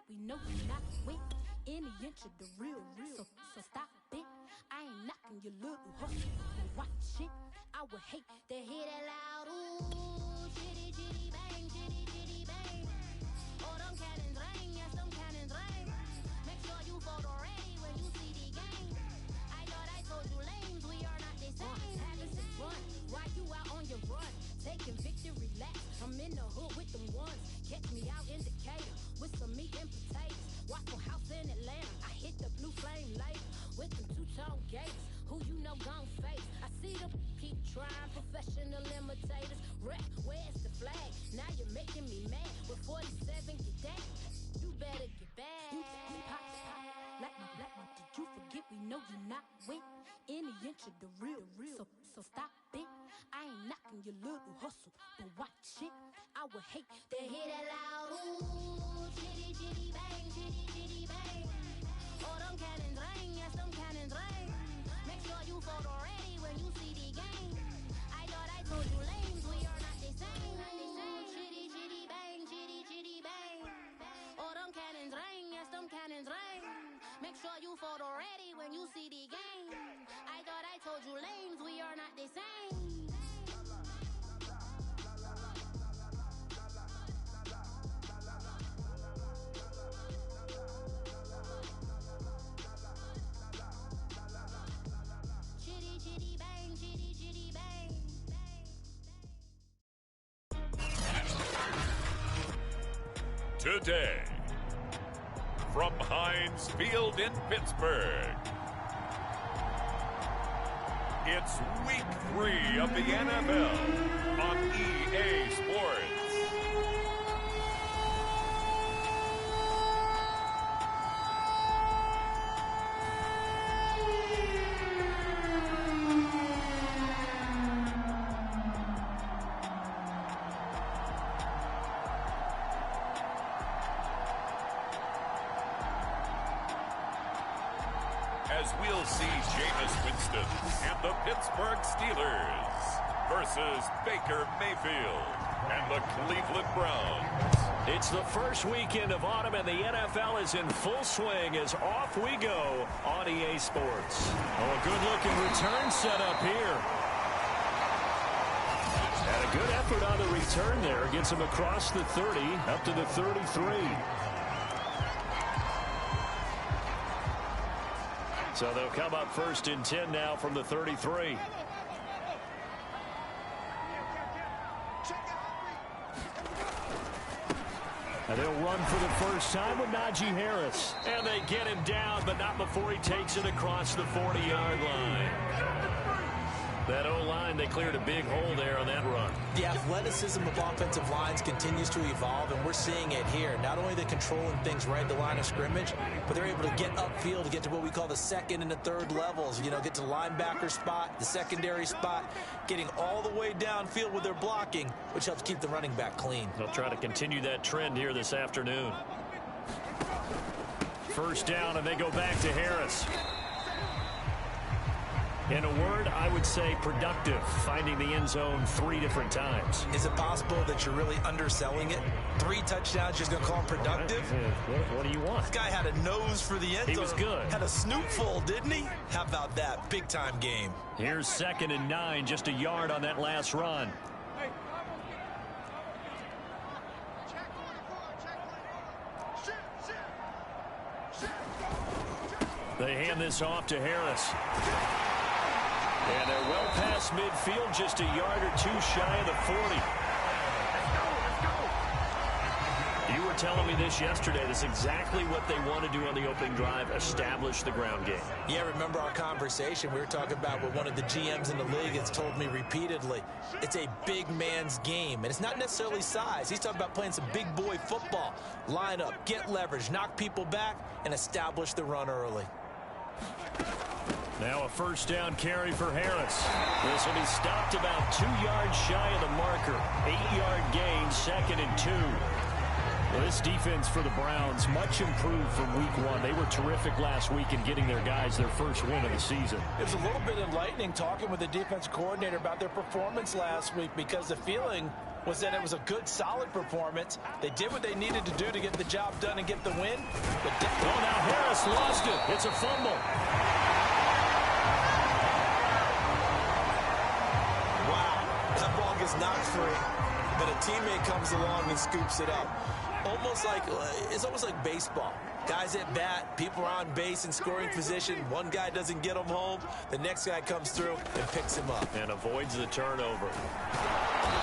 we know you're not with any inch of the real. So stop it. I ain't knocking your little hustle. But watch it. I would hate to hear that loud ooh, chitty chitty bang, chitty chitty bang. Oh, them cannons ring, yes, them cannons ring. Make sure you photo ready when you see the game. I thought I told you lames, we are not the same. Having some fun, why you out on your run? Taking victory laps, I'm in the hood with them ones. Catch me out in Decatur with some meat and potatoes. Waffle House in Atlanta, I hit the blue flame later with them two-tone gators. Who you know gon' face? I see them keep trying, professional imitators. Rep, where's the flag? Now you're making me mad. With 47, get that. You better get back. You pop, like my, did you forget we know you're not with any inch of the real. So stop it. I ain't knocking your little hustle, but watch it. I would hate to hear that loud ooh, chitty chitty bang, chitty chitty bang. Oh, them cannons ring, yes, them cannons ring. Make sure you photo ready when you see the game. I thought I told you lames, we are not the same. Chitty chitty bang, chitty chitty bang. Oh, them cannons ring, yes, them cannons ring. Make sure you photo ready when you see the game. I thought I told you lames, we are not the same. Today, from Heinz Field in Pittsburgh, it's Week 3 of the NFL on EA Sports. As we'll see Jameis Winston and the Pittsburgh Steelers versus Baker Mayfield and the Cleveland Browns. It's the first weekend of autumn and the NFL is in full swing as off we go on EA Sports. Oh, a good-looking return setup here. And a good effort on the return there. Gets him across the 30, up to the 33. So they'll come up first and 10 now from the 33. And they'll run for the first time with Najee Harris. And they get him down, but not before he takes it across the 40-yard line. That O-line, they cleared a big hole there on that run. The athleticism of offensive lines continues to evolve, and we're seeing it here. Not only are they controlling things right at the line of scrimmage, but they're able to get upfield to get to what we call the second and the third levels. You know, get to the linebacker spot, the secondary spot, getting all the way downfield with their blocking, which helps keep the running back clean. They'll try to continue that trend here this afternoon. First down, and they go back to Harris. In a word, I would say productive, finding the end zone 3 different times. Is it possible that you're really underselling it? 3 touchdowns, just going to call him productive? What do you want? This guy had a nose for the end zone. He was good. Had a snootful, didn't he? How about that? Big-time game. Here's 2nd and 9, just a yard on that last run. They hand this off to Harris. And they're well past midfield, just a yard or 2 shy of the 40. You were telling me this yesterday. That's exactly what they want to do on the opening drive, establish the ground game. Yeah, remember our conversation. We were talking about what one of the GMs in the league has told me repeatedly. It's a big man's game, and it's not necessarily size. He's talking about playing some big boy football. Line up, get leverage, knock people back, and establish the run early. Now a first down carry for Harris. This will be stopped about 2 yards shy of the marker. 8-yard gain, 2nd and 2. Well, this defense for the Browns, much improved from week 1. They were terrific last week in getting their guys their first win of the season. It was a little bit enlightening talking with the defense coordinator about their performance last week because the feeling was that it was a good, solid performance. They did what they needed to do to get the job done and get the win. But now Harris lost it. It's a fumble. Wow, that ball gets knocked free, but a teammate comes along and scoops it up. It's almost like baseball. Guys at bat, people are on base in scoring position. One guy doesn't get him home. The next guy comes through and picks him up. And avoids the turnover.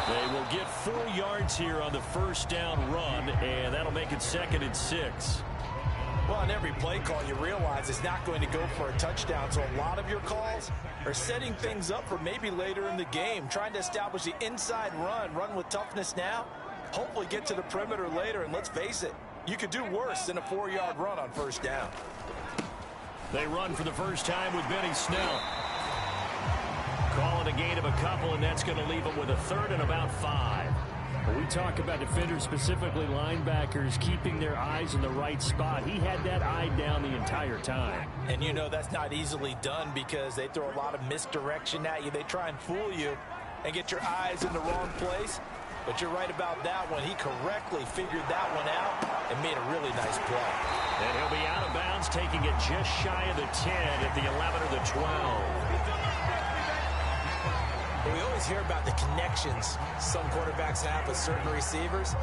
They will get 4 yards here on the first down run, and that'll make it 2nd and 6. Well, on every play call, you realize it's not going to go for a touchdown. So a lot of your calls are setting things up for maybe later in the game, trying to establish the inside run with toughness now. Hopefully get to the perimeter later, and let's face it, you could do worse than a 4-yard run on first down. They run for the first time with Benny Snell. Call it a gain of a couple, and that's going to leave them with a 3rd and about 5. When we talk about defenders, specifically linebackers, keeping their eyes in the right spot, he had that eye down the entire time. And you know that's not easily done because they throw a lot of misdirection at you. They try and fool you and get your eyes in the wrong place. But you're right about that one. He correctly figured that one out and made a really nice play. And he'll be out of bounds, taking it just shy of the 10 at the 11 or the 12. We always hear about the connections some quarterbacks have with certain receivers.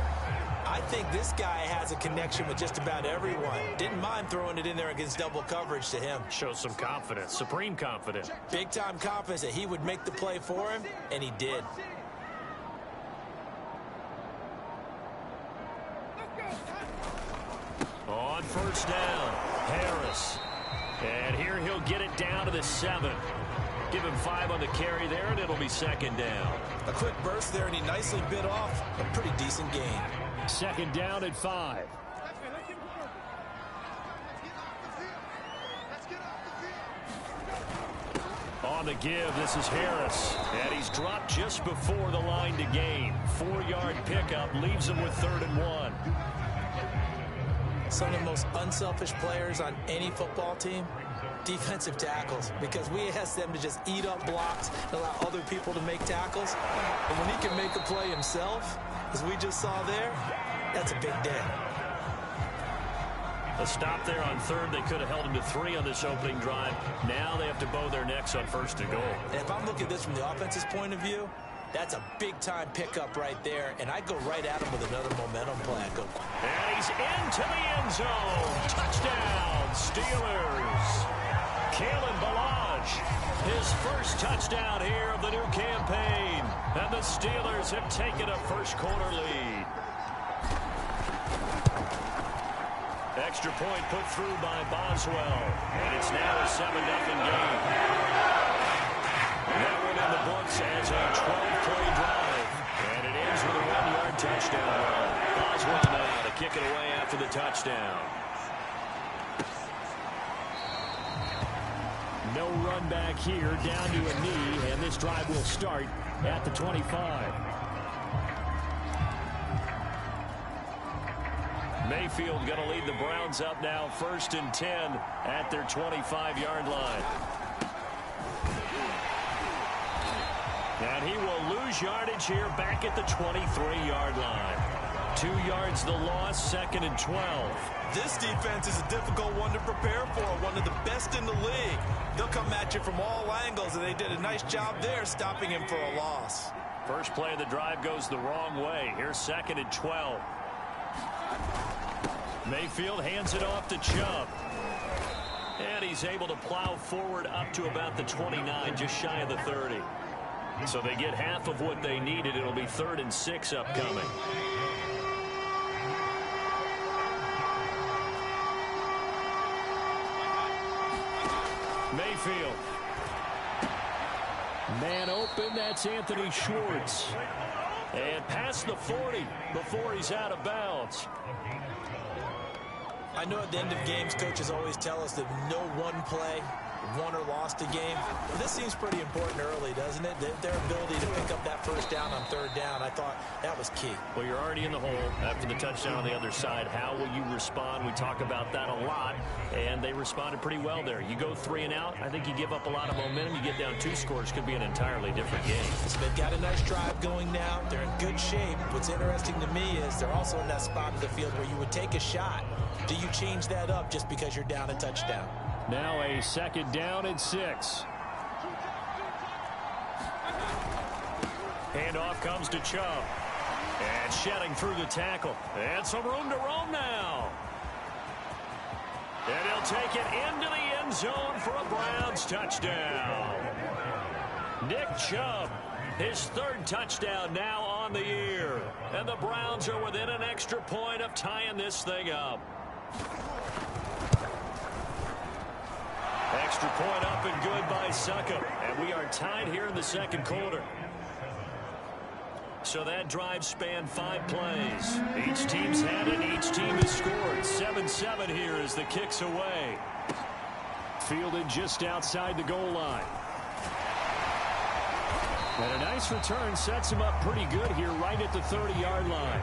I think this guy has a connection with just about everyone. Didn't mind throwing it in there against double coverage to him. Shows some confidence, supreme confidence. Big-time confidence that he would make the play for him, and he did. On first down, Harris. And here he'll get it down to the 7. Give him 5 on the carry there, and it'll be 2nd down. A quick burst there, and he nicely bit off a pretty decent gain. 2nd down at 5. On the give, this is Harris. And he's dropped just before the line to gain. 4-yard pickup leaves him with 3rd and 1. Some of the most unselfish players on any football team, defensive tackles, because we ask them to just eat up blocks and allow other people to make tackles. And when he can make a play himself, as we just saw there, that's a big day. A stop there on 3rd. They could have held him to 3 on this opening drive. Now they have to bow their necks on 1st and goal. And if I'm looking at this from the offense's point of view, that's a big-time pickup right there, and I go right at him with another momentum play. I go, and he's into the end zone. Touchdown, Steelers. Kalen Ballage, his first touchdown here of the new campaign. And the Steelers have taken a first-quarter lead. Extra point put through by Boswell. And it's now a 7-0 game. That one in the books as a 12-play drive. And it ends with a 1-yard touchdown run. Boswell now to kick it away after the touchdown. No run back here, down to a knee, and this drive will start at the 25. Mayfield going to lead the Browns up now, 1st and 10 at their 25-yard line. And he will lose yardage here back at the 23-yard line. 2 yards the loss, 2nd and 12. This defense is a difficult one to prepare for, one of the best in the league. They'll come at you from all angles, and they did a nice job there stopping him for a loss. First play of the drive goes the wrong way. Here's 2nd and 12. Mayfield hands it off to Chubb. And he's able to plow forward up to about the 29, just shy of the 30. So they get half of what they needed. It'll be 3rd and 6 upcoming. Mayfield. Man open, that's Anthony Schwartz. And past the 40 before he's out of bounds. I know at the end of games, coaches always tell us that no one play won or lost a game. But this seems pretty important early, doesn't it? Their ability to pick up that first down on third down, I thought that was key. Well, you're already in the hole after the touchdown on the other side. How will you respond? We talk about that a lot, and they responded pretty well there. You go 3 and out, I think you give up a lot of momentum. You get down 2 scores, could be an entirely different game. So they've got a nice drive going now. They're in good shape. What's interesting to me is they're also in that spot of the field where you would take a shot. Do you change that up just because you're down a touchdown? Now a 2nd down and 6. Handoff comes to Chubb. And shedding through the tackle. And some room to roam now. And he'll take it into the end zone for a Browns touchdown. Nick Chubb, his 3rd touchdown now on the year. And the Browns are within an extra point of tying this thing up. Extra point up and good by Succop. And we are tied here in the 2nd quarter. So that drive spanned 5 plays. Each team's had it. Each team has scored. 7-7 here as the kick's away. Fielded just outside the goal line. And a nice return sets him up pretty good here right at the 30-yard line.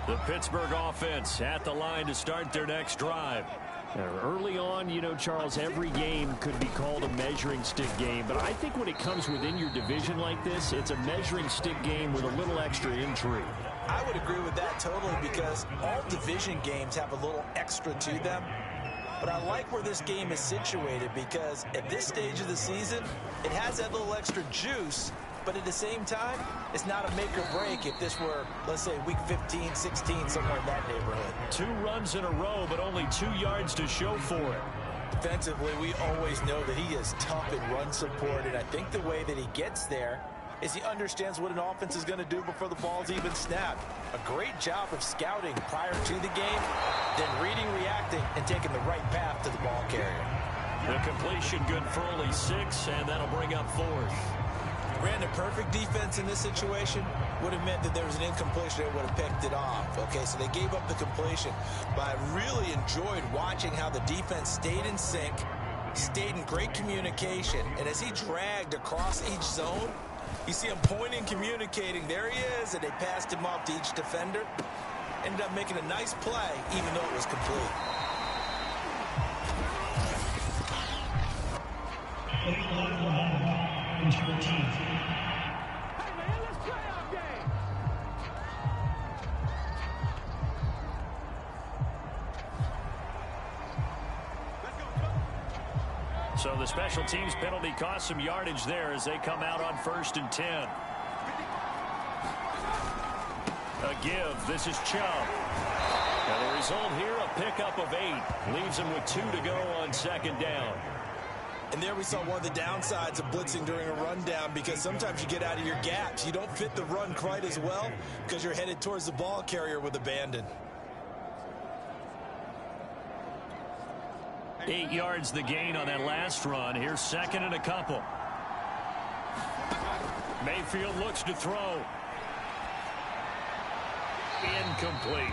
The Pittsburgh offense at the line to start their next drive. Early on, you know, Charles, every game could be called a measuring stick game. But I think when it comes within your division like this, it's a measuring stick game with a little extra intrigue. I would agree with that totally because all division games have a little extra to them. But I like where this game is situated because at this stage of the season, it has that little extra juice. But at the same time, it's not a make or break if this were, let's say, week 15, 16, somewhere in that neighborhood. 2 runs in a row, but only 2 yards to show for it. Defensively, we always know that he is tough in run support, and I think the way that he gets there is he understands what an offense is going to do before the ball's even snapped. A great job of scouting prior to the game, then reading, reacting, and taking the right path to the ball carrier. The completion good for only 6, and that'll bring up 4th. Ran a perfect defense in this situation would have meant that there was an incompletion that would have picked it off. Okay, so they gave up the completion. But I really enjoyed watching how the defense stayed in sync, stayed in great communication, and as he dragged across each zone, you see him pointing, communicating. There he is, and they passed him off to each defender. Ended up making a nice play, even though it was complete. So the special teams penalty cost some yardage there as they come out on 1st and 10. A give. This is Chubb. And the result here, a pickup of 8. Leaves him with 2 to go on 2nd down. And there we saw one of the downsides of blitzing during a rundown because sometimes you get out of your gaps. You don't fit the run quite as well because you're headed towards the ball carrier with abandon. 8 yards the gain on that last run. Here's 2nd and a couple. Mayfield looks to throw. Incomplete.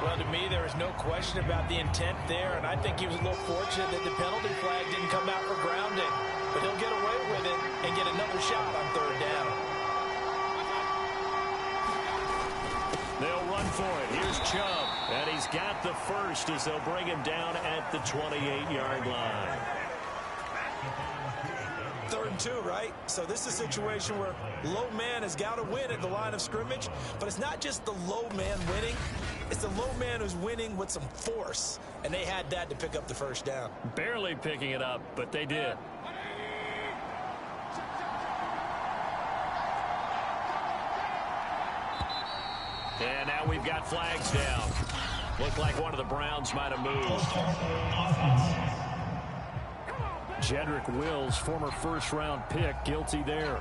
Well, to me, there is no question about the intent there, and I think he was a little fortunate that the penalty flag didn't come out for grounding. But he'll get away with it and get another shot on 3rd down. They'll run for it. Here's Chubb, and he's got the first as they'll bring him down at the 28-yard line. 3rd and 2, right? So this is a situation where low man has got to win at the line of scrimmage, but it's not just the low man winning. It's the low man who's winning with some force, and they had that to pick up the 1st down. Barely picking it up, but they did. And now we've got flags down. Looked like one of the Browns might have moved. Jedrick Wills, former 1st-round pick, guilty there.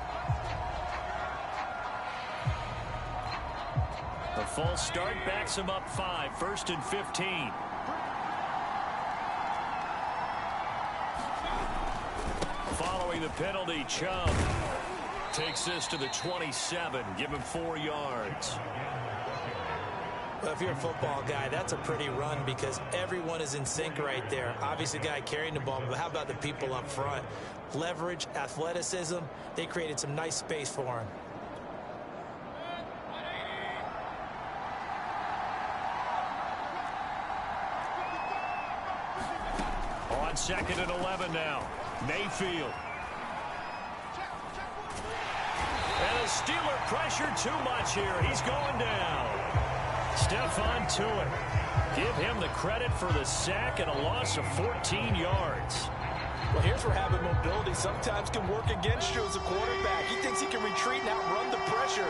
A false start backs him up 5, 1st and 15. Following the penalty, Chubb takes this to the 27, give him 4 yards. Well, if you're a football guy, that's a pretty run because everyone is in sync right there. Obviously, the guy carrying the ball, but how about the people up front? Leverage, athleticism, they created some nice space for him. On 2nd and 11 now. Mayfield. And the Steeler pressure too much here. He's going down. Stephon Tuitt. Give him the credit for the sack and a loss of 14 yards. Well, here's where having mobility sometimes can work against you as a quarterback. He thinks he can retreat and outrun the pressure.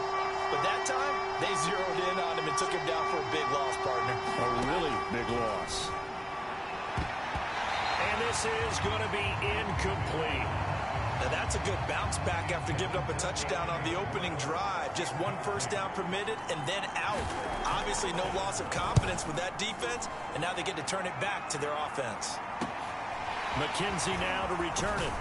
But that time, they zeroed in on him and took him down for a big loss, partner. A really big loss. And this is going to be incomplete. Now that's a good bounce back after giving up a touchdown on the opening drive. Just one first down permitted and then out. Obviously no loss of confidence with that defense, and now they get to turn it back to their offense. McKenzie now to return it.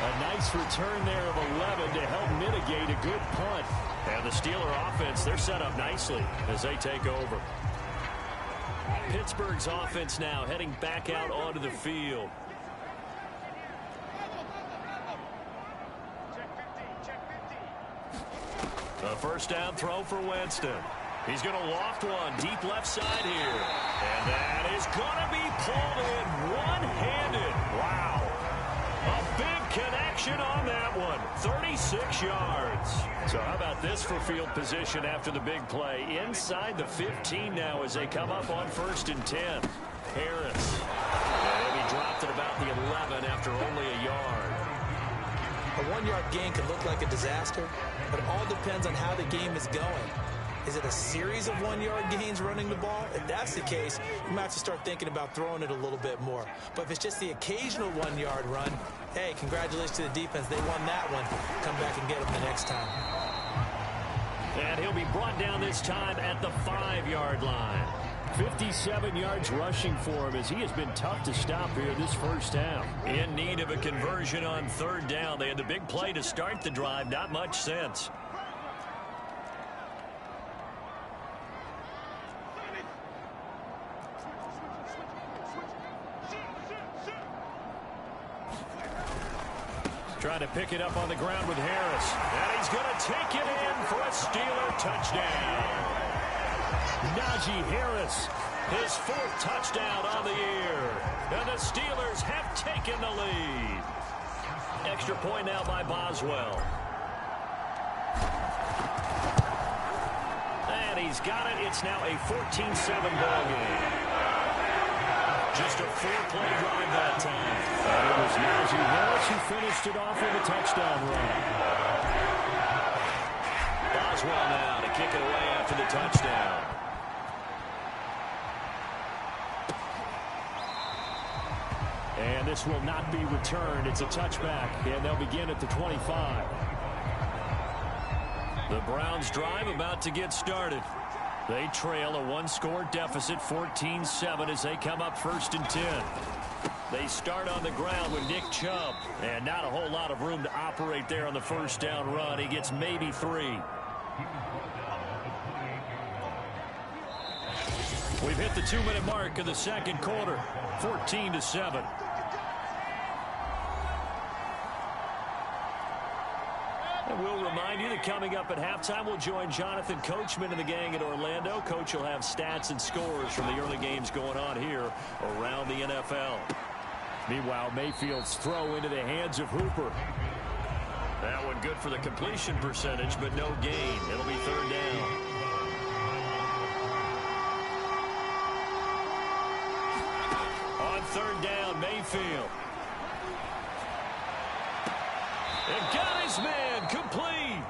A nice return there of 11 to help mitigate a good punt. And the Steeler offense, they're set up nicely as they take over. Pittsburgh's offense now heading back out onto the field. A first down throw for Winston. He's going to loft one deep left side here. And that is going to be pulled in one-handed. Wow. A big connection on that one. 36 yards. So how about this for field position after the big play? Inside the 15 now as they come up on 1st and 10. Harris. And he dropped at about the 11 after only a yard. A 1-yard gain can look like a disaster, but it all depends on how the game is going. Is it a series of 1-yard gains running the ball? If that's the case, you might have to start thinking about throwing it a little bit more. But if it's just the occasional 1-yard run, hey, congratulations to the defense. They won that one. Come back and get them the next time. And he'll be brought down this time at the 5-yard line. 57 yards rushing for him as he has been tough to stop here this first half. In need of a conversion on 3rd down. They had the big play to start the drive. Not much sense. Trying to pick it up on the ground with Harris. And he's going to take it in for a Steeler touchdown. Najee Harris, his 4th touchdown on the year. And the Steelers have taken the lead. Extra point now by Boswell. And he's got it. It's now a 14-7 ball game. Just a 4-play drive that time. And it was Najee Harris who finished it off with a touchdown run. Boswell now to kick it away after the touchdown. And this will not be returned. It's a touchback, and they'll begin at the 25. The Browns drive about to get started. They trail a 1-score deficit, 14-7, as they come up 1st and 10. They start on the ground with Nick Chubb, and not a whole lot of room to operate there on the first down run. He gets maybe 3. We've hit the 2-minute mark of the 2nd quarter, 14-7. And we'll remind you that coming up at halftime, we'll join Jonathan Coachman and the gang at Orlando. Coach will have stats and scores from the early games going on here around the NFL. Meanwhile, Mayfield's throw into the hands of Hooper. That one good for the completion percentage, but no gain. It'll be 3rd down. On 3rd down, Mayfield. And got his man complete.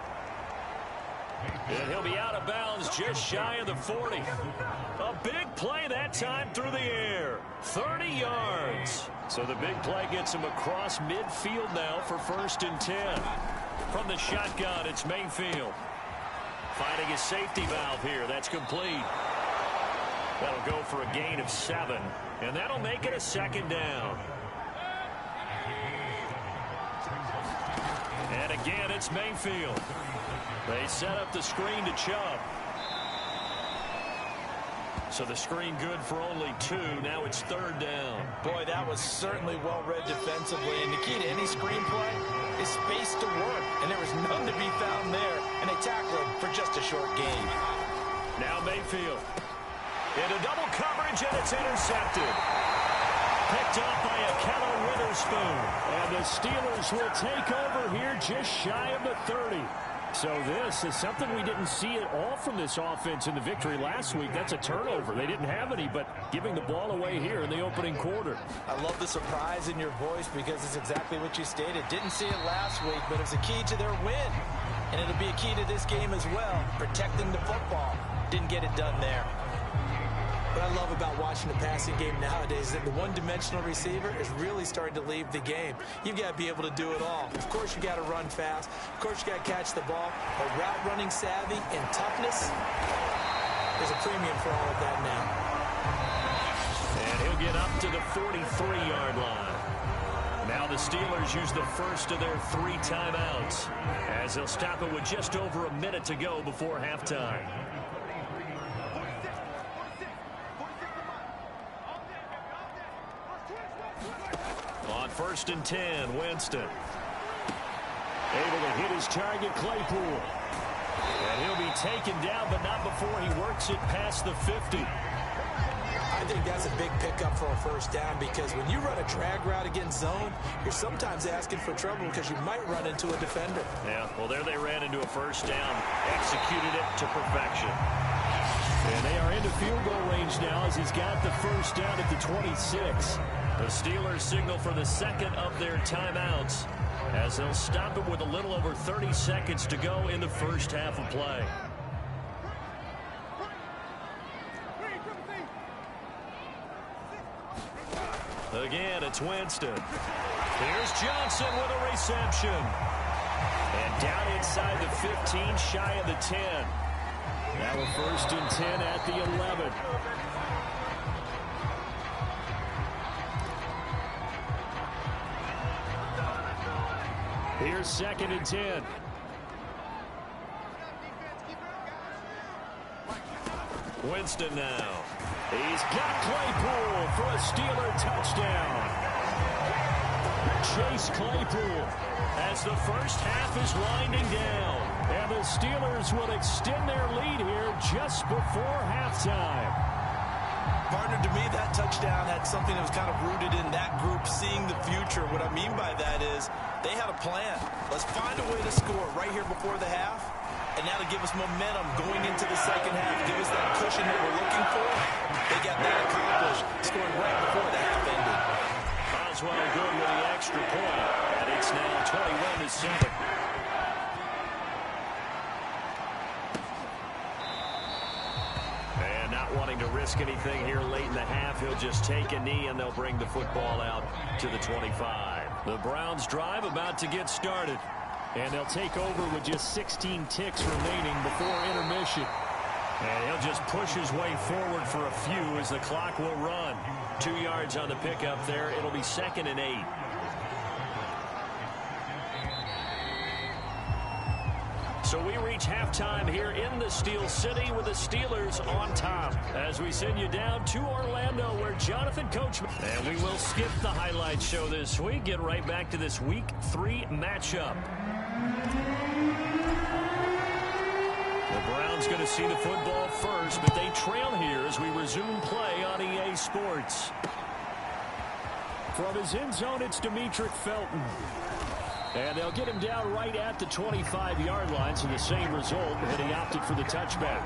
And he'll be out of bounds just shy of the 40. A big play that time through the air. 30 yards. So the big play gets him across midfield now for 1st and 10. From the shotgun, it's Mayfield. Finding his safety valve here. That's complete. That'll go for a gain of 7. And that'll make it a 2nd down. And Again, it's Mayfield. They set up the screen to Chubb. So the screen good for only 2. Now it's 3rd down. Boy, that was certainly well-read defensively. And the key to any screenplay is space to work. And there was none to be found there. And they tackle him for just a short gain. Now Mayfield. Into double coverage, and it's intercepted. Picked up by Akello Witherspoon. And the Steelers will take over here just shy of the 30. So this is something we didn't see at all from this offense in the victory last week. That's a turnover. They didn't have any, but giving the ball away here in the opening quarter. I love the surprise in your voice because it's exactly what you stated. Didn't see it last week, but it was a key to their win. And it'll be a key to this game as well, protecting the football. Didn't get it done there. What I love about watching the passing game nowadays is that the one-dimensional receiver is really starting to leave the game. You've got to be able to do it all. Of course, you got to run fast. Of course, you got to catch the ball. But route running savvy and toughness, there's a premium for all of that now. And he'll get up to the 43-yard line. Now the Steelers use the first of their 3 timeouts as they'll stop it with just over a minute to go before halftime. On 1st and 10, Winston. Able to hit his target, Claypool. And he'll be taken down, but not before he works it past the 50. I think that's a big pickup for a first down because when you run a drag route against zone, you're sometimes asking for trouble because you might run into a defender. Yeah, well, there they ran into a first down, executed it to perfection. And they are into field goal range now as he's got the first down at the 26. The Steelers signal for the second of their timeouts as they'll stop it with a little over 30 seconds to go in the first half of play. Again, it's Winston. Here's Johnson with a reception. And down inside the 15, shy of the 10. Now a 1st and 10 at the 11. Here's 2nd and 10. Winston now. He's got Claypool for a Steeler touchdown. Chase Claypool as the first half is winding down. And the Steelers will extend their lead here just before halftime. Partner, to me, that touchdown had something that was kind of rooted in that group seeing the future. What I mean by that is they had a plan. Let's find a way to score right here before the half. And that'll give us momentum going into the second half. Give us that cushion that we're looking for. They got that accomplished, scoring right before the half ended. Oswald good with the extra point. And it's now 21-7. And not wanting to risk anything here late in the half, he'll just take a knee and they'll bring the football out to the 25. The Browns drive about to get started. And they'll take over with just 16 ticks remaining before intermission. And he'll just push his way forward for a few as the clock will run. 2 yards on the pickup there. It'll be 2nd and 8. So we reach halftime here in the Steel City with the Steelers on top as we send you down to Orlando where Jonathan Coachman. And we will skip the highlight show this week. Get right back to this Week 3 matchup. The Browns going to see the football first, but they trail here as we resume play on EA Sports. From his end zone, it's Demetric Felton. And they'll get him down right at the 25-yard line, so the same result, and he opted for the touchback.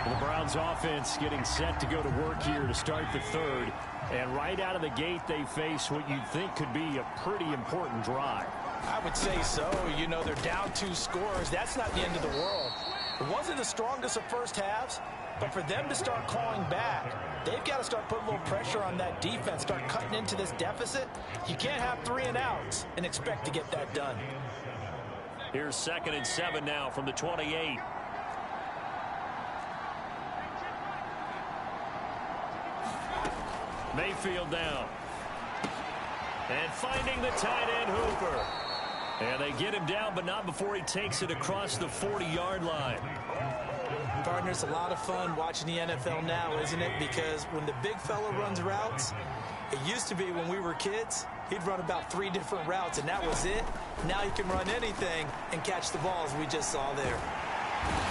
The Browns offense getting set to go to work here to start the third. And right out of the gate, they face what you'd think could be a pretty important drive. I would say so. You know, they're down 2 scores. That's not the end of the world. It wasn't the strongest of first halves, but for them to start clawing back, they've got to start putting a little pressure on that defense, start cutting into this deficit. You can't have 3 and outs and expect to get that done. Here's 2nd and 7 now from the 28. Mayfield down. And finding the tight end, Hooper. And they get him down, but not before he takes it across the 40-yard line. Partner, it's a lot of fun watching the NFL now, isn't it? Because when the big fella runs routes, it used to be when we were kids, he'd run about 3 different routes, and that was it. Now he can run anything and catch the balls we just saw there.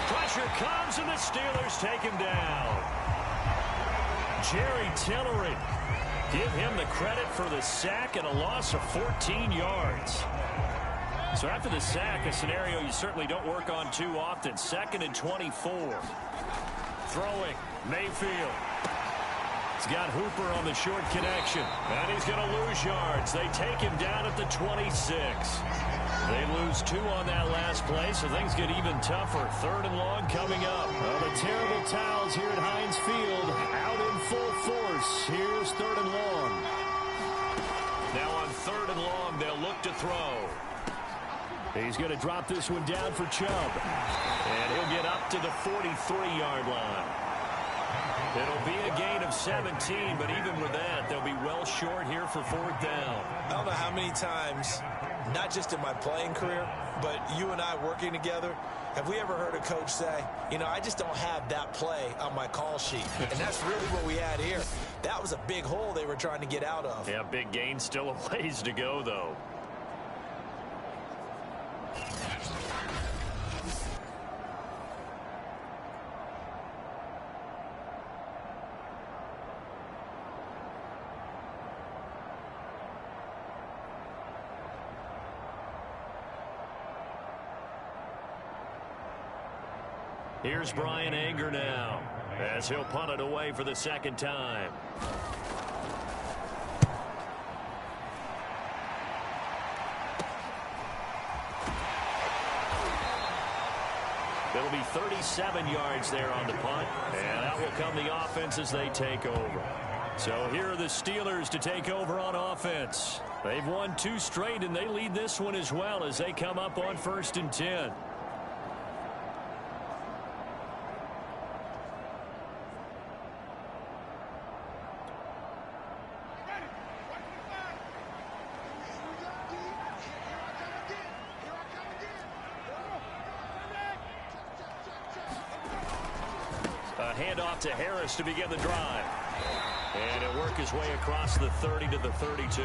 Pressure comes, and the Steelers take him down. Jerry Tillery. Give him the credit for the sack and a loss of 14 yards. So after the sack, a scenario you certainly don't work on too often. 2nd and 24. Throwing, Mayfield. He's got Hooper on the short connection. And he's going to lose yards. They take him down at the 26. They lose 2 on that last play, so things get even tougher. 3rd and long coming up. Well, the terrible towels here at Heinz Field out in full force. Here's 3rd and long. Now on 3rd and long, they'll look to throw. He's going to drop this one down for Chubb. And he'll get up to the 43-yard line. It'll be a gain of 17, but even with that, they'll be well short here for 4th down. I don't know how many times, not just in my playing career, but you and I working together, have we ever heard a coach say, you know, I just don't have that play on my call sheet. And that's really what we had here. That was a big hole they were trying to get out of. Yeah, big gain, still a ways to go, though. Here's Brian Anger now, as he'll punt it away for the 2nd time. It'll be 37 yards there on the punt, and that will come the offense as they take over. So here are the Steelers to take over on offense. They've won 2 straight, and they lead this one as well as they come up on 1st and 10. Handoff to Harris to begin the drive. And he'll work his way across the 30 to the 32.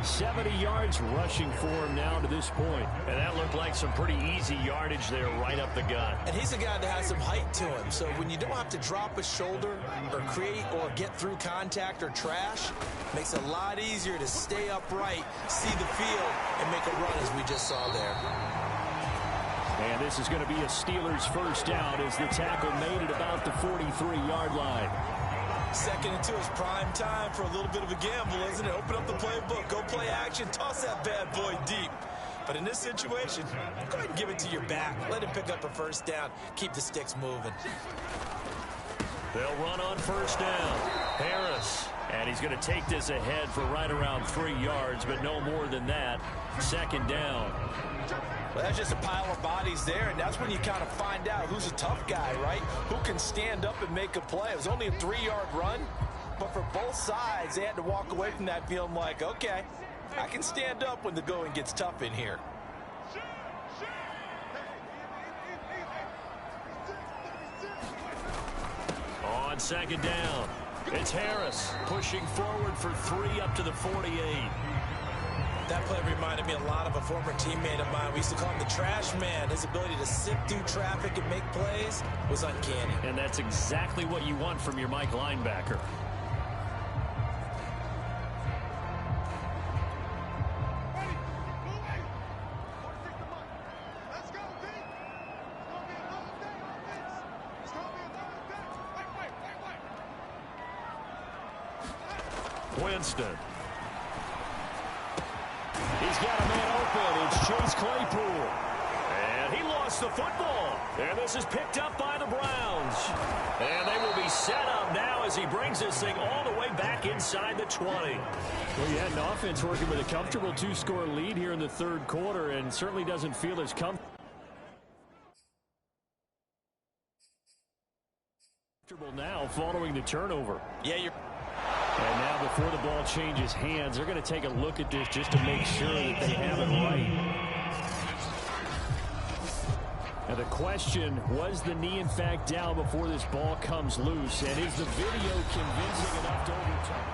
70 yards rushing for him now to this point. And that looked like some pretty easy yardage there right up the gut. And he's a guy that has some height to him. So when you don't have to drop a shoulder or create or get through contact or trash, makes it a lot easier to stay upright, see the field, and make a run as we just saw there. And this is going to be a Steelers first down as the tackle made at about the 43-yard line. 2nd and 2 is prime time for a little bit of a gamble, isn't it? Open up the playbook, go play action, toss that bad boy deep. But in this situation, go ahead and give it to your back. Let him pick up a first down. Keep the sticks moving. They'll run on 1st down. Harris. And he's going to take this ahead for right around 3 yards, but no more than that. 2nd down. Well, that's just a pile of bodies there, and that's when you kind of find out who's a tough guy, right? Who can stand up and make a play. It was only a 3-yard run, but for both sides, they had to walk away from that feeling like, okay, I can stand up when the going gets tough in here. On 2nd down, it's Harris pushing forward for 3 up to the 48. That play reminded me a lot of a former teammate of mine. We used to call him the trash man. His ability to sift through traffic and make plays was uncanny. And that's exactly what you want from your Mike linebacker. Winston. He's got a man open. It's Chase Claypool. And he lost the football. And this is picked up by the Browns. And they will be set up now as he brings this thing all the way back inside the 20. Well, you had an offense working with a comfortable 2-score lead here in the 3rd quarter and certainly doesn't feel as comfortable now following the turnover. Yeah, And now before the ball changes hands, they're going to take a look at this just to make sure that they have it right. Now the question, was the knee in fact down before this ball comes loose? And is the video convincing enough to overturn?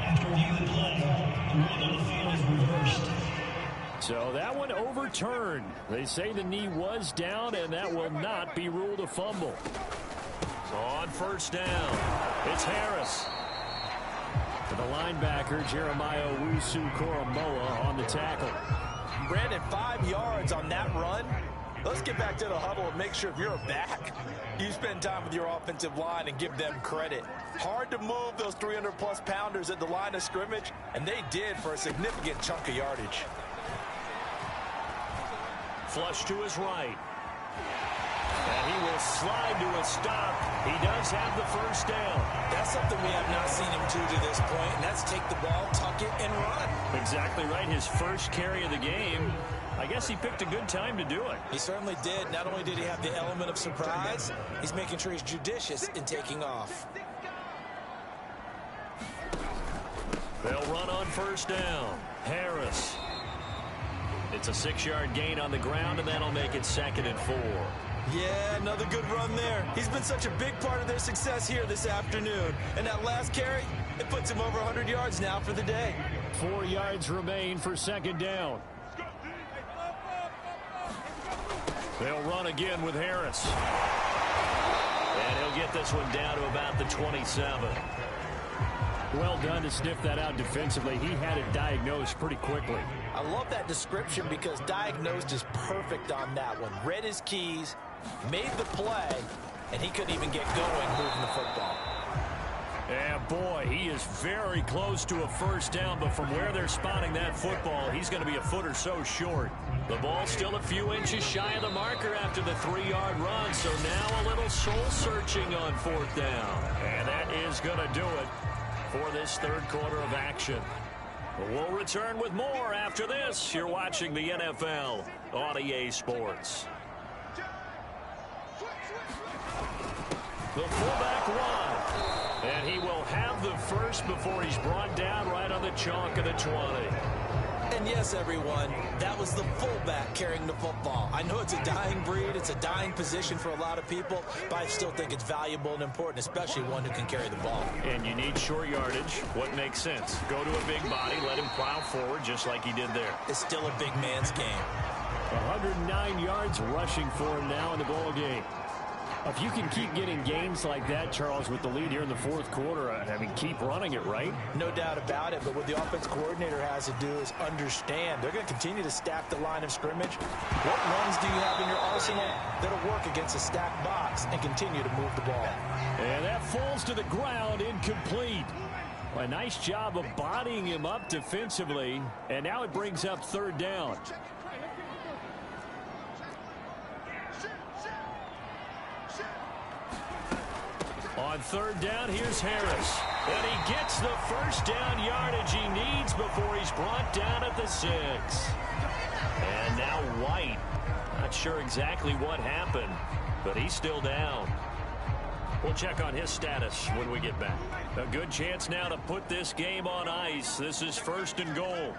After review the play, the rule on the field is reversed. So that one overturned. They say the knee was down, and that will not be ruled a fumble. So on first down, it's Harris. For the linebacker, Jeremiah Owusu-Koramoah on the tackle. Brandon, 5 yards on that run. Let's get back to the huddle and make sure if you're a back, you spend time with your offensive line and give them credit. Hard to move those 300-plus pounders at the line of scrimmage, and they did for a significant chunk of yardage. Flush to his right. And he will slide to a stop. He does have the first down. That's something we have not seen him do to this point, and that's take the ball, tuck it, and run. Exactly right. His first carry of the game. I guess he picked a good time to do it. He certainly did. Not only did he have the element of surprise, he's making sure he's judicious in taking off. They'll run on first down. Harris. It's a 6-yard gain on the ground, and that'll make it 2nd and 4. Yeah, another good run there. He's been such a big part of their success here this afternoon. And that last carry, it puts him over 100 yards now for the day. 4 yards remain for 2nd down. They'll run again with Harris. And he'll get this one down to about the 27. Well done to sniff that out defensively. He had it diagnosed pretty quickly. I love that description because diagnosed is perfect on that one. Read his keys, made the play, and he couldn't even get going moving the football. Yeah, boy, he is very close to a first down, but from where they're spotting that football, he's going to be a foot or so short. The ball's still a few inches shy of the marker after the 3-yard run, so now a little soul-searching on 4th down. And that is going to do it for this 3rd quarter of action. We'll return with more after this. You're watching the NFL on EA Sports. The fullback run. And he will have the first before he's brought down right on the chalk of the 20. And yes, everyone, that was the fullback carrying the football. I know it's a dying breed, it's a dying position for a lot of people, but I still think it's valuable and important, especially one who can carry the ball. And you need short yardage. What makes sense? Go to a big body, let him plow forward just like he did there. It's still a big man's game. 109 yards rushing for him now in the ball game. If you can keep getting gains like that, Charles, with the lead here in the 4th quarter, I mean, keep running it, right? No doubt about it, but what the offense coordinator has to do is understand they're going to continue to stack the line of scrimmage. What runs do you have in your arsenal that'll work against a stacked box and continue to move the ball? And that falls to the ground, incomplete. A nice job of bodying him up defensively, and now it brings up 3rd down. On 3rd down, here's Harris. And he gets the first down yardage he needs before he's brought down at the 6. And now White. Not sure exactly what happened, but he's still down. We'll check on his status when we get back. A good chance now to put this game on ice. This is 1st and goal.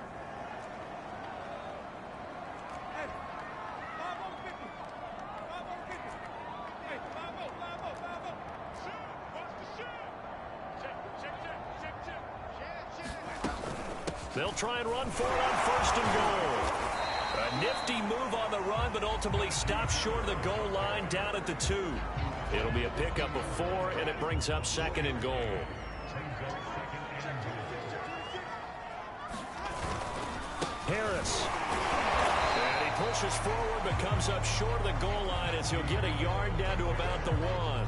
They'll try and run for it on 1st and goal. A nifty move on the run, but ultimately stops short of the goal line down at the 2. It'll be a pickup of 4, and it brings up 2nd and goal. Harris. And he pushes forward, but comes up short of the goal line as he'll get a yard down to about the 1.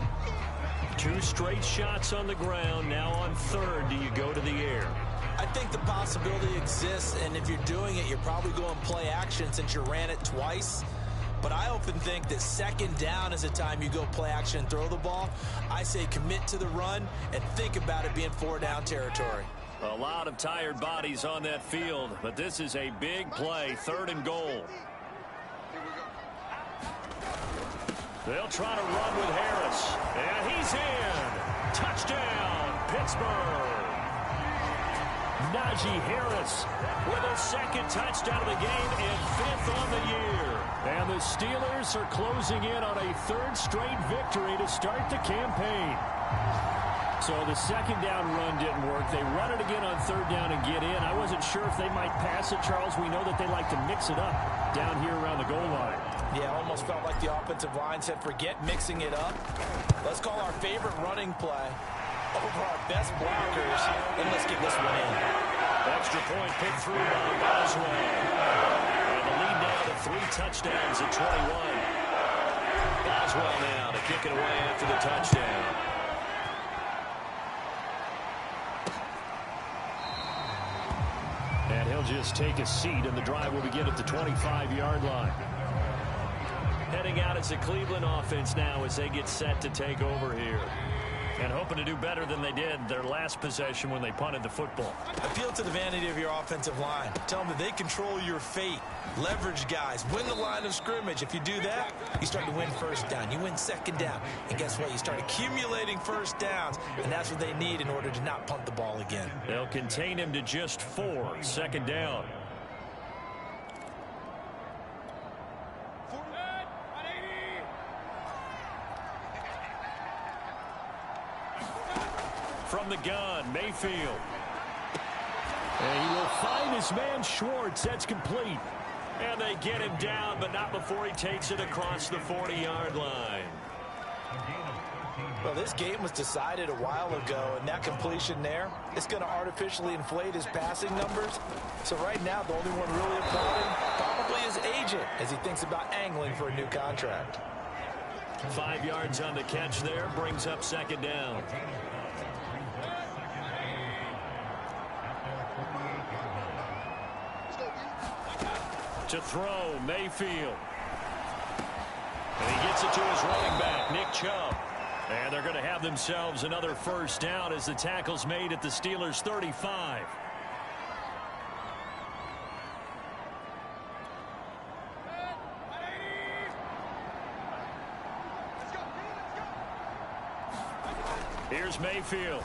2 straight shots on the ground. Now on 3rd, do you go to the air? I think the possibility exists, and if you're doing it, you're probably going play action since you ran it twice. But I often think that 2nd down is the time you go play action and throw the ball. I say commit to the run and think about it being 4-down territory. A lot of tired bodies on that field, but this is a big play, 3rd and goal. They'll try to run with Harris. And he's in. Touchdown, Pittsburgh. Najee Harris with a second touchdown of the game and 5th on the year. And the Steelers are closing in on a 3rd straight victory to start the campaign. So the second down run didn't work. They run it again on 3rd down and get in. I wasn't sure if they might pass it, Charles. We know that they like to mix it up down here around the goal line. Yeah, almost felt like the offensive line said, forget mixing it up. Let's call our favorite running play over our best blockers, and let's get this one in. Extra point put through by Boswell. And the lead now to 3 touchdowns at 21. Boswell now to kick it away after the touchdown. And he'll just take a seat, and the drive will begin at the 25-yard line. Heading out as a Cleveland offense now as they get set to take over here. And hoping to do better than they did their last possession when they punted the football. Appeal to the vanity of your offensive line. Tell them that they control your fate. Leverage guys. Win the line of scrimmage. If you do that, you start to win 1st down. You win 2nd down. And guess what? You start accumulating 1st downs. And that's what they need in order to not punt the ball again. They'll contain him to just 4. 2nd down. From the gun, Mayfield. And he will find his man Schwartz. That's complete. And they get him down, but not before he takes it across the 40-yard line. Well, this game was decided a while ago, and that completion there, it's going to artificially inflate his passing numbers. So right now, the only one really applauding probably his agent as he thinks about angling for a new contract. 5 yards on the catch there, brings up 2nd down. To throw, Mayfield. And he gets it to his running back, Nick Chubb. And they're going to have themselves another 1st down as the tackle's made at the Steelers' 35. Here's Mayfield.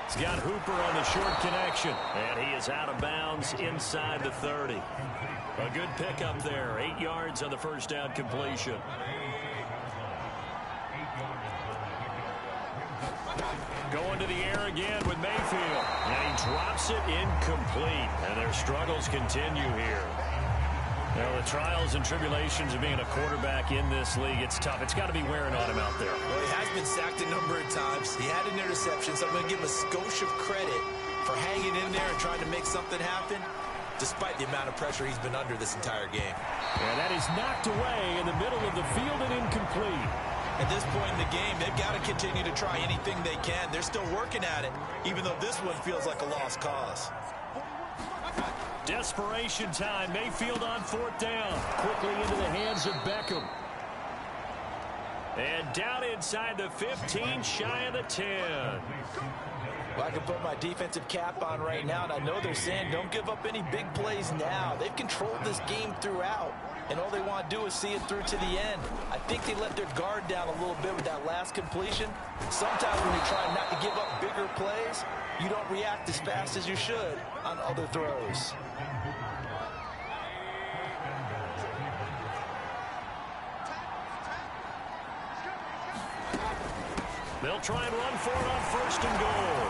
He's got Hooper on the short connection. And he is out of bounds inside the 30. A good pickup there. 8 yards on the 1st down completion. Going to the air again with Mayfield. And he drops it incomplete. And their struggles continue here. Well, the trials and tribulations of being a quarterback in this league, it's tough. It's got to be wearing on him out there. Well, he has been sacked a number of times. He had an interception, so I'm going to give him a skosh of credit for hanging in there and trying to make something happen, despite the amount of pressure he's been under this entire game. And that is knocked away in the middle of the field and incomplete. At this point in the game, they've got to continue to try anything they can. They're still working at it, even though this one feels like a lost cause. Desperation time. Mayfield on 4th down. Quickly into the hands of Beckham. And down inside the 15, shy of the 10. Well, I can put my defensive cap on right now, and I know they're saying don't give up any big plays now. They've controlled this game throughout, and all they want to do is see it through to the end. I think they let their guard down a little bit with that last completion. Sometimes when you're trying not to give up bigger plays, you don't react as fast as you should on other throws. They'll try and run for it on 1st and goal.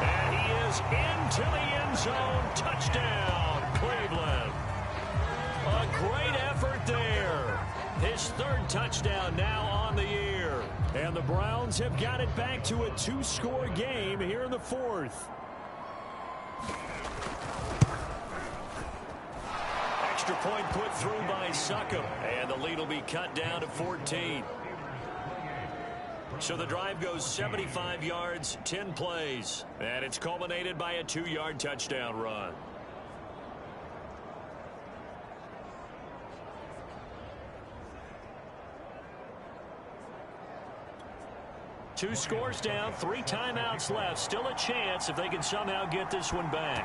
And he is into the end zone. Touchdown, Cleveland. A great effort there. His 3rd touchdown now on the year. And the Browns have got it back to a 2-score game here in the 4th. Extra point put through by Succop. And the lead will be cut down to 14. So the drive goes 75 yards, 10 plays. And it's culminated by a 2-yard touchdown run. Two scores down, 3 timeouts left. Still a chance if they can somehow get this one back.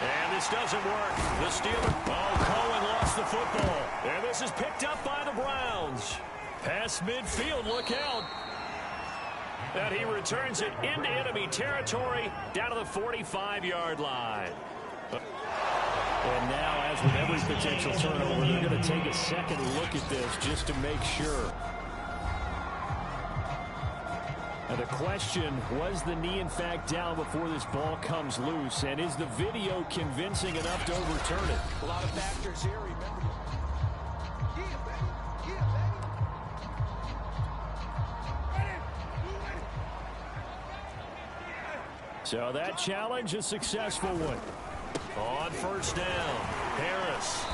And this doesn't work. The Steelers. Oh, Cohen lost the football. And this is picked up by the Browns. Past midfield, look out. And he returns it into enemy territory down to the 45-yard line. And now, as with every potential turnover, they're going to take a second look at this just to make sure. And the question, was the knee in fact down before this ball comes loose? And is the video convincing enough to overturn it? A lot of factors here, remember. So that challenge, a successful one. On first down, Harris.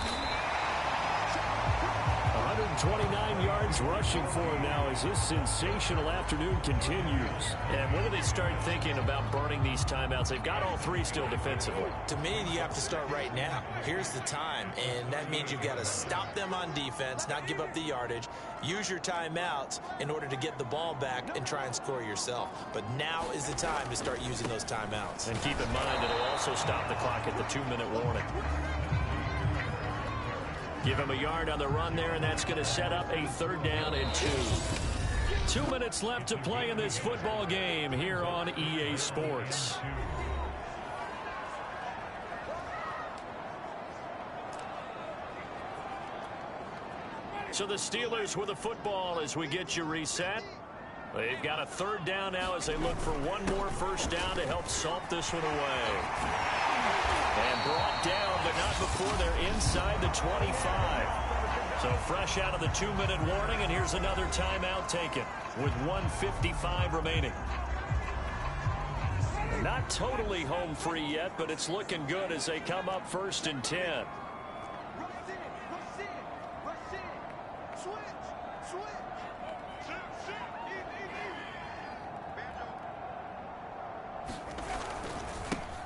129 yards rushing for him now as this sensational afternoon continues. And when do they start thinking about burning these timeouts? They've got all three still defensively. To me, you have to start right now. Here's the time, and that means you've got to stop them on defense, not give up the yardage, use your timeouts in order to get the ball back and try and score yourself. But now is the time to start using those timeouts. And keep in mind, it'll also stop the clock at the 2-minute warning. Give him a yard on the run there, and that's going to set up a 3rd down and 2. 2 minutes left to play in this football game here on EA Sports. So the Steelers with the football as we get you reset. They've got a 3rd down now as they look for one more first down to help salt this one away. And brought down, but not before they're inside the 25. So fresh out of the 2-minute warning, and here's another timeout taken with 1:55 remaining. Not totally home free yet, but it's looking good as they come up 1st and 10.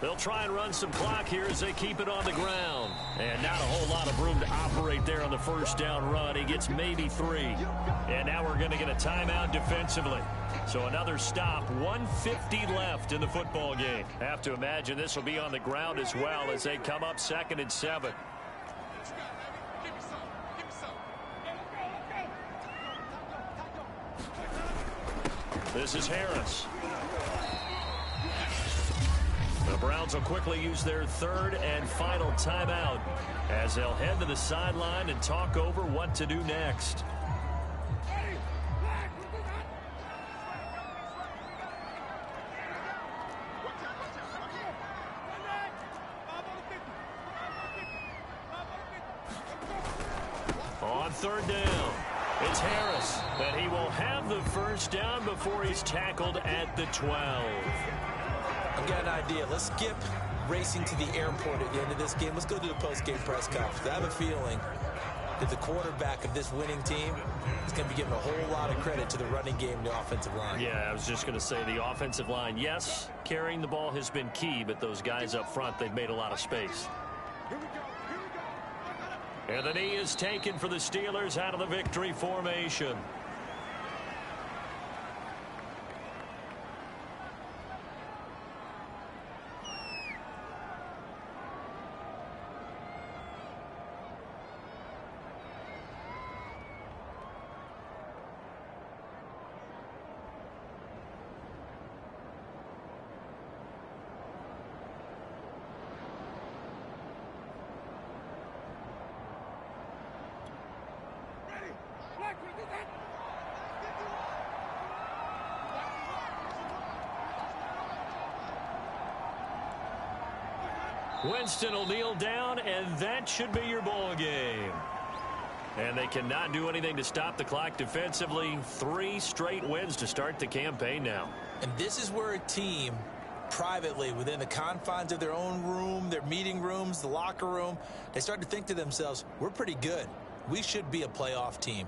They'll try and run some clock here as they keep it on the ground. And not a whole lot of room to operate there on the first down run. He gets maybe 3. And now we're going to get a timeout defensively. So another stop. 1:50 left in the football game. Have to imagine this will be on the ground as well as they come up 2nd and 7. This is Harris. The Browns will quickly use their 3rd and final timeout as they'll head to the sideline and talk over what to do next. On 3rd down, it's Harris, and he will have the first down before he's tackled at the 12. I've got an idea. Let's skip racing to the airport at the end of this game. Let's go to the post-game press conference. I have a feeling that the quarterback of this winning team is going to be giving a whole lot of credit to the running game and the offensive line. Yeah, I was just going to say the offensive line, yes, carrying the ball has been key, but those guys up front, they've made a lot of space. And the knee is taken for the Steelers out of the victory formation. Winston will kneel down, and that should be your ball game. And they cannot do anything to stop the clock defensively. 3 straight wins to start the campaign now. And this is where a team, privately, within the confines of their own room, their meeting rooms, the locker room, they start to think to themselves, we're pretty good. We should be a playoff team.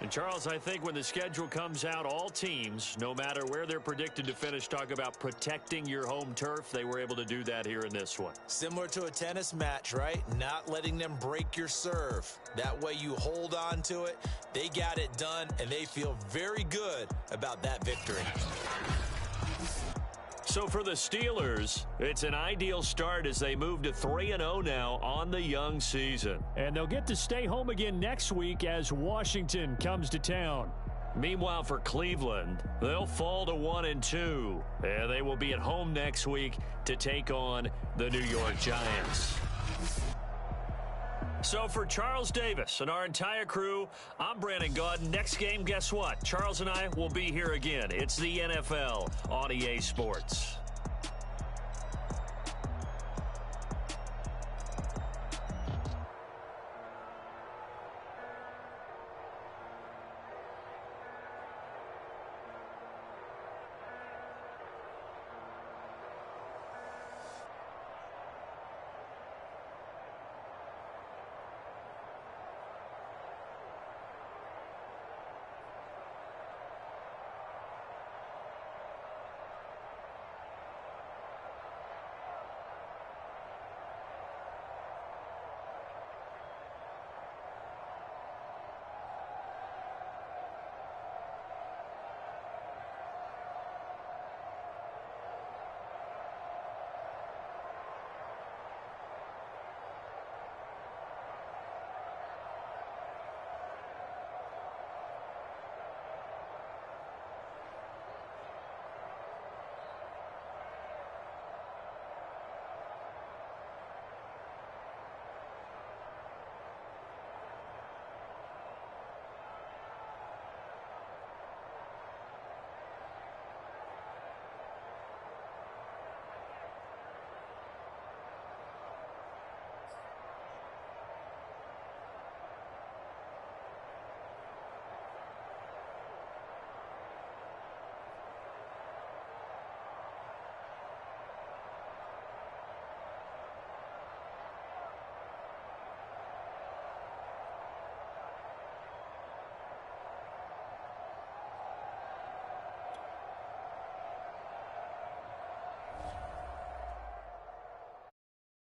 And, Charles, I think when the schedule comes out, all teams, no matter where they're predicted to finish, talk about protecting your home turf. They were able to do that here in this one. Similar to a tennis match, right? Not letting them break your serve. That way you hold on to it. They got it done, and they feel very good about that victory. So for the Steelers, it's an ideal start as they move to 3-0 now on the young season. And they'll get to stay home again next week as Washington comes to town. Meanwhile, for Cleveland, they'll fall to 1-2. And they will be at home next week to take on the New York Giants. So for Charles Davis and our entire crew, I'm Brandon Gaudin. Next game, guess what? Charles and I will be here again. It's the NFL on EA Sports.